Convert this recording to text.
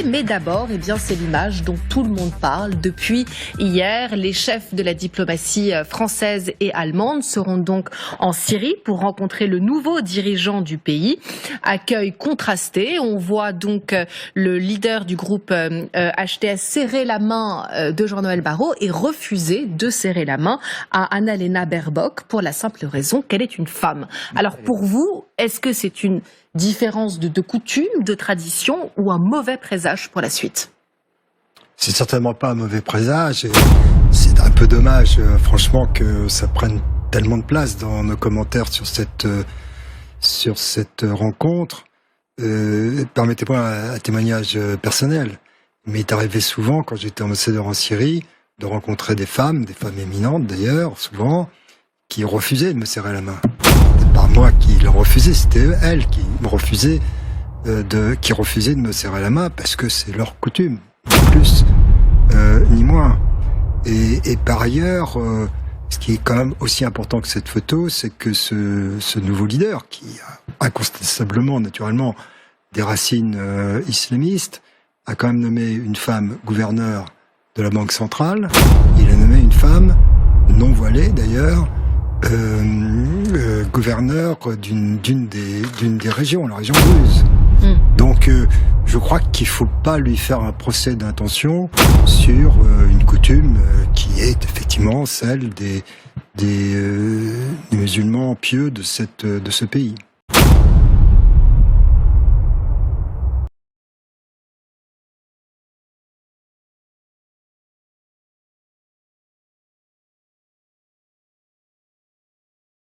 Mais d'abord, c'est l'image dont tout le monde parle depuis hier. Les chefs de la diplomatie française et allemande seront donc en Syrie pour rencontrer le nouveau dirigeant du pays. Accueil contrasté. On voit donc le leader du groupe HTS serrer la main de Jean-Noël Barrot et refuser de serrer la main à Annalena Baerbock pour la simple raison qu'elle est une femme. Alors pour vous, est-ce que c'est une différence de coutume, de tradition ou un mauvais présage pour la suite? C'est certainement pas un mauvais présage. Et c'est un peu dommage, franchement, que ça prenne tellement de place dans nos commentaires sur cette rencontre. Permettez-moi un témoignage personnel. Il m'est arrivé souvent, quand j'étais ambassadeur en Syrie, de rencontrer des femmes éminentes d'ailleurs, souvent, qui refusaient de me serrer la main. C'est pas moi qui le refusais, c'était elles qui me refusaient qui refusaient de me serrer la main parce que c'est leur coutume, ni plus ni moins. Et par ailleurs, ce qui est quand même aussi important que cette photo, c'est que ce nouveau leader, qui a incontestablement, naturellement, des racines islamistes, a quand même nommé une femme gouverneure de la Banque centrale. Il a nommé une femme, non voilée d'ailleurs, gouverneur d'une des régions, la région Druze. Donc je crois qu'il faut pas lui faire un procès d'intention sur une coutume qui est effectivement celle des musulmans pieux de ce pays.